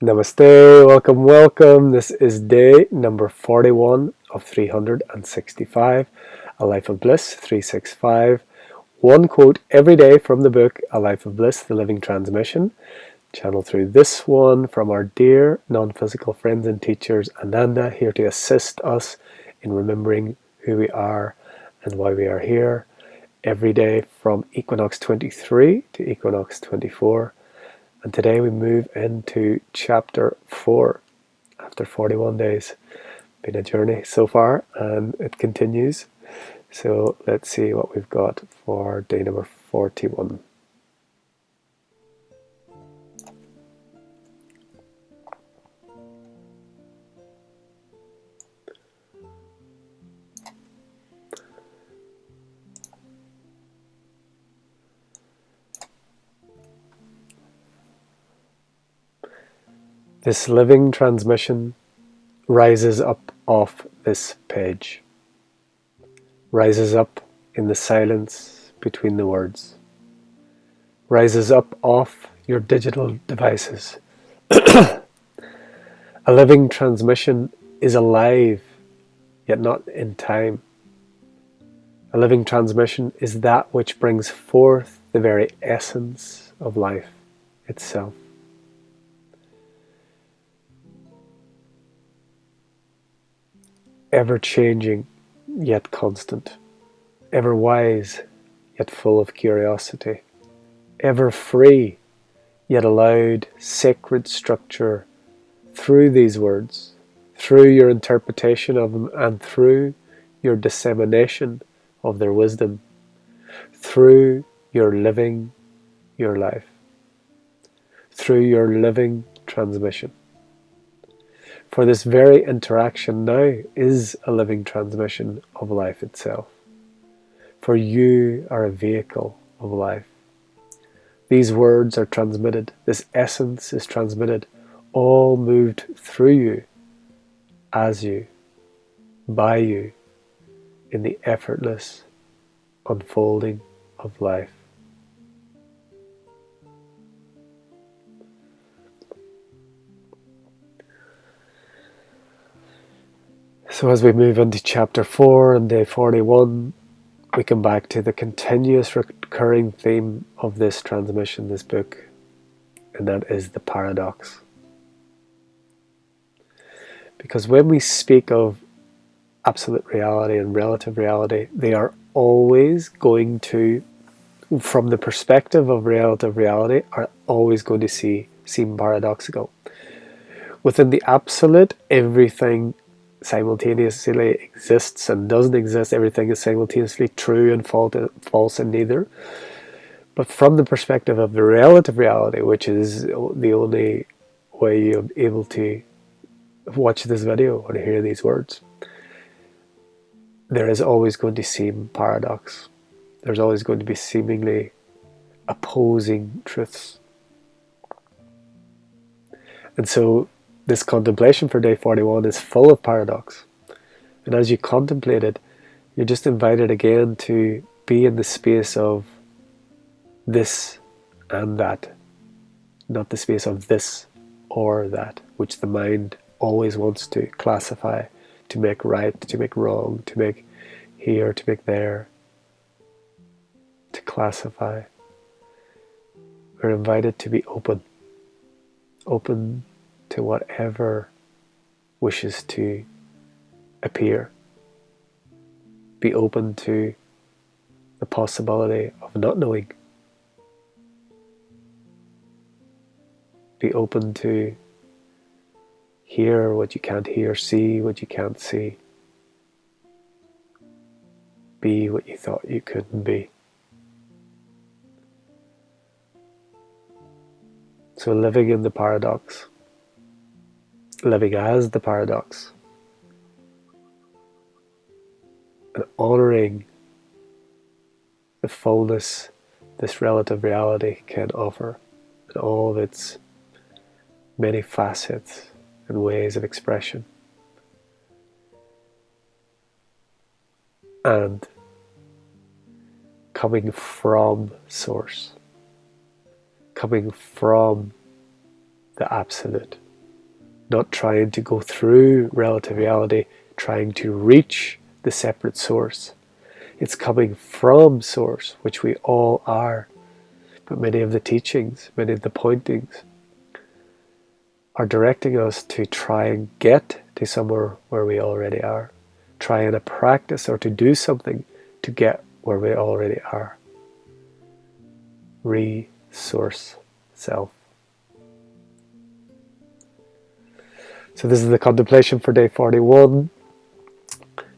Namaste, welcome. This is day number 41 of 365, A Life of Bliss 365. One quote every day from the book A Life of Bliss, The Living Transmission. Channeled through this one from our dear non-physical friends and teachers, AnandA, here to assist us in remembering who we are and why we are here. Every day from Equinox 23 to Equinox 24. And today we move into chapter 4 after 41 days. Been a journey so far and it continues. So let's see what we've got for day number 41. This living transmission rises up off this page, rises up in the silence between the words, rises up off your digital devices. A living transmission is alive, yet not in time. A living transmission is that which brings forth the very essence of life itself. Ever changing, yet constant. Ever wise, yet full of curiosity. Ever free, yet allowed sacred structure through these words, through your interpretation of them, and through your dissemination of their wisdom, through your living your life, through your living transmission. For this very interaction now is a living transmission of life itself. For you are a vehicle of life. These words are transmitted, this essence is transmitted, all moved through you, as you, by you, in the effortless unfolding of life. So as we move into chapter 4 and day 41, we come back to the continuous recurring theme of this transmission, this book, and that is the paradox. Because when we speak of absolute reality and relative reality, they are always going to, from the perspective of relative reality, are always going to seem paradoxical. Within the absolute, everything simultaneously exists and doesn't exist. Everything is simultaneously true and false in neither. But from the perspective of the relative reality, which is the only way you're able to watch this video or hear these words, there is always going to seem paradox. There's always going to be seemingly opposing truths. And so this contemplation for day 41 is full of paradox. And as you contemplate it, you're just invited again to be in the space of this and that, not the space of this or that, which the mind always wants to classify, to make right, to make wrong, to make here, to make there, to classify. We're invited to be open to whatever wishes to appear. Be open to the possibility of not knowing. Be open to hear what you can't hear, see what you can't see. Be what you thought you couldn't be. So living in the paradox, living as the paradox, and honouring the fullness this relative reality can offer, and all of its many facets and ways of expression. And coming from source, coming from the absolute, not trying to go through relative reality, trying to reach the separate source. It's coming from source, which we all are. But many of the teachings, many of the pointings are directing us to try and get to somewhere where we already are. Try and a practice or to do something to get where we already are. Resource self. So this is the contemplation for day 41.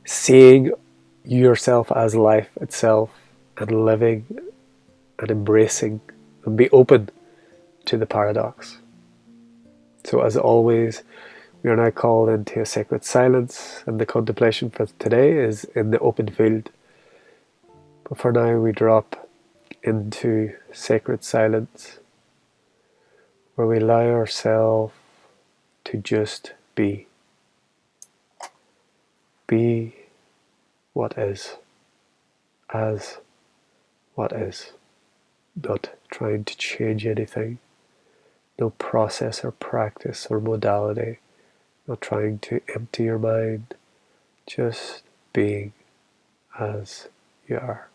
Seeing yourself as life itself and living and embracing and be open to the paradox. So as always, we are now called into a sacred silence, and the contemplation for today is in the open field. But for now we drop into sacred silence where we allow ourselves to just be. Be what is, as what is, not trying to change anything, no process or practice or modality, not trying to empty your mind, just being as you are.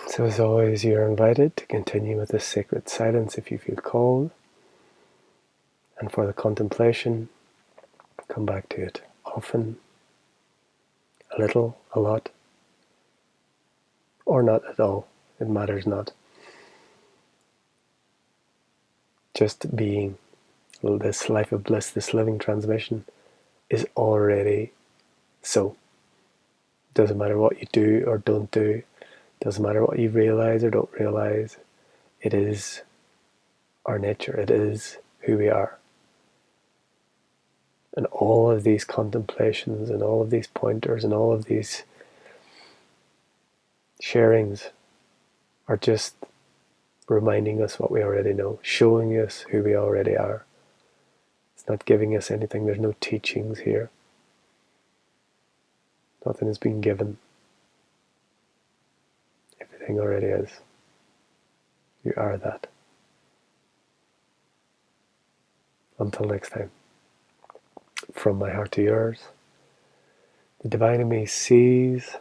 So as always, you're invited to continue with this sacred silence if you feel called. And for the contemplation, come back to it often, a little, a lot, or not at all. It matters not. Just being. This life of bliss, this living transmission is already so. Doesn't matter what you do or don't do. Doesn't matter what you realize or don't realize. It is our nature. It is who we are. And all of these contemplations and all of these pointers and all of these sharings are just reminding us what we already know, showing us who we already are. It's not giving us anything. There's no teachings here. Nothing is being given. Everything already is. You are that. Until next time. From my heart to yours, the divine in me sees,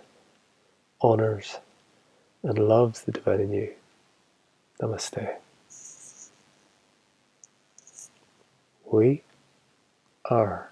honors, and loves the divine in you. Namaste. We are